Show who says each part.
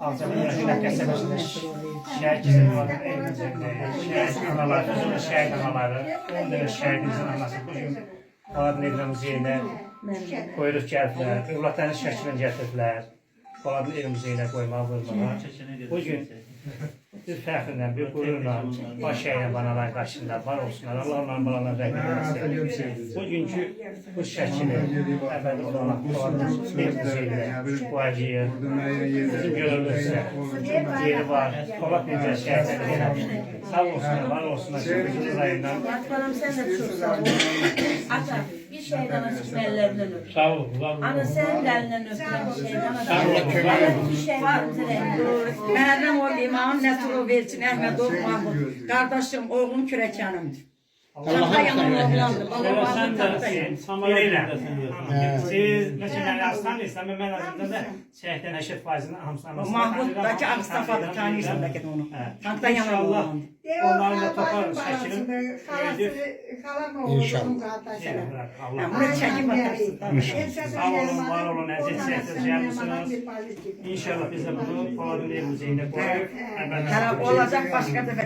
Speaker 1: Alçaklar qəsəbəsində şəhid gizlənmədən evimizdə şəhid analar, şəhid anaları, 10 dənə şəhidimizin anası bu gün Baladın Evlə Muzeyinə qoyuluq gəldilər, övladların şəklini gətirdilər, Baladın Evlə Muzeyinə qoymağa vurmağa. Bu gün bir fəxrlə, bir qürurla, baş əyilən banaların qarşısında var olsunlar, Allah onların balalarına rəhmət eləsin. Bugünkü bu şəkili əvvəldə olan Baladın Evlə Muzeyinə qoyacağıq. Bizim görülürsə, yeri var, Polad necə şəhidləri eləmiş. Sağ olsunlar, var olsunlar ki, bizim rayından.
Speaker 2: Balam sen de çok sağ ol. Ata bir şeyden açık ellerinden öp.
Speaker 3: Sağ ol.
Speaker 2: Ana sen de elinden öptün bir şeyden açık.
Speaker 3: Sağ ol.
Speaker 2: Bir şey var
Speaker 4: Mənim o imam Nəsrov Elçin Əhmədov Mahmud. Qardaşım, oğlum kürəkənimdir. Taxta yanan oğlandır.
Speaker 3: Sen de
Speaker 1: Samayla. Siz mesela Aslanlıysan ve ben azından da şehirden 80%'nin hamısını
Speaker 4: Mahmud'daki Ağstafadır, tanıyırsan belki de onu. Taxta yanan oğlandır.
Speaker 1: Onlarla toparız şəkilin.
Speaker 5: İnşallah.
Speaker 4: Bunu çəkib atarsın.
Speaker 1: Sağ olun, var olun, əziz gəlmişsiniz. İnşallah biz de bunu Poladın Ev Muzeyində qoyuq.
Speaker 4: Olacaq başqa dəfə.